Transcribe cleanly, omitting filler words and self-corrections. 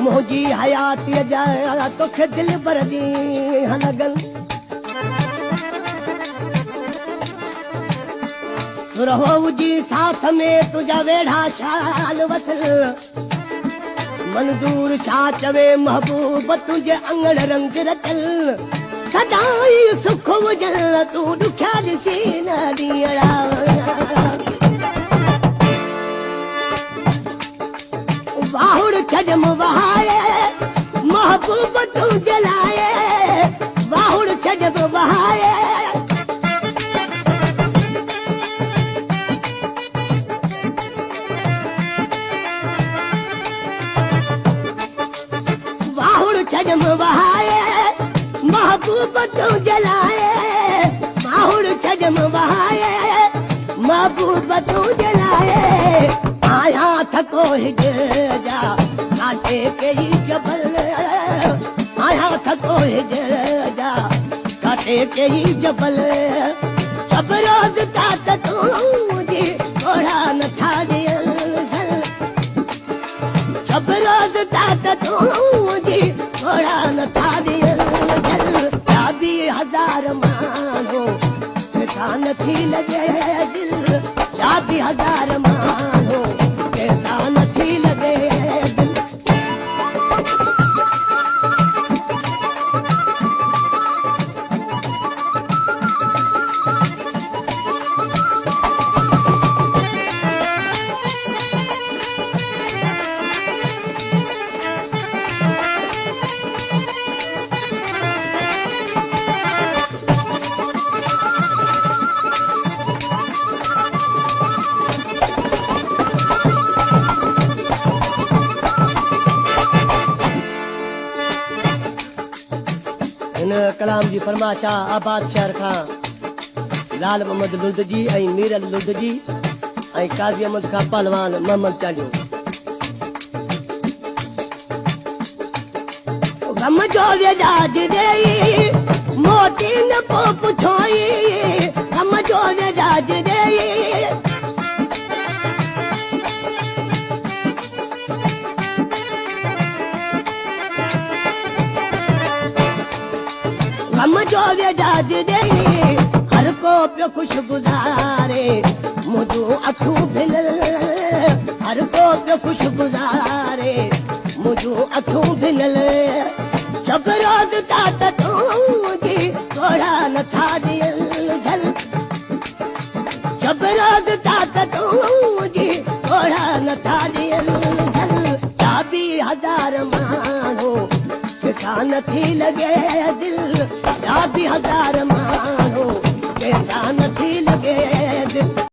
मुझी हयात जा तोखे दिल भर दी लगन सुरहो जी साथ में तुझा वेढ़ा शाल वसल मंजूर छा चवे महबूब तुझे अंगण रंग रतल सदाई सुख वजल तू दुख्या दिसी न दियड़ा बाहुड़ छजम वहाए महबूब तू जलाए बाहुड़ छजम वहाए छजम बहाए महबूब तू जलाए बाहुड़ छजम बहाए महबूब तू जलाए आया थको हिजर जा काटे के ही जबल आया थको हिजर जा काटे के ही जबल सब रोज तात तू जी थोड़ा न था दियल सब रोज तात तू जी थोड़ा न था दियल या भी हजार मानो कैसा न थी लगे दिल या भी हजार मानो कैसा न थी लगे दिल कलाम जी फरमाशा आबाद शहर खां लाल मोहम्मद लुध जी ऐं मीरल लुध जी ऐं काज़ी अहमद खां पहलवान मोहम्मद चांडियो गम जो वेजाज देई मोटी न पो पुछोई गम जो वेजाज देई हम जो वेजाज दे हर को पियो खुश गुजारे मुझो अखू भिनल हर को पियो खुश गुजारे मुझो अखू भिनल सब रोज तात तू जी थोड़ा न था दियल झल सब रोज तात तू जी थोड़ा न था दियल झल या भी हजार मानो कैसा न थी लगे दिल या भी हजार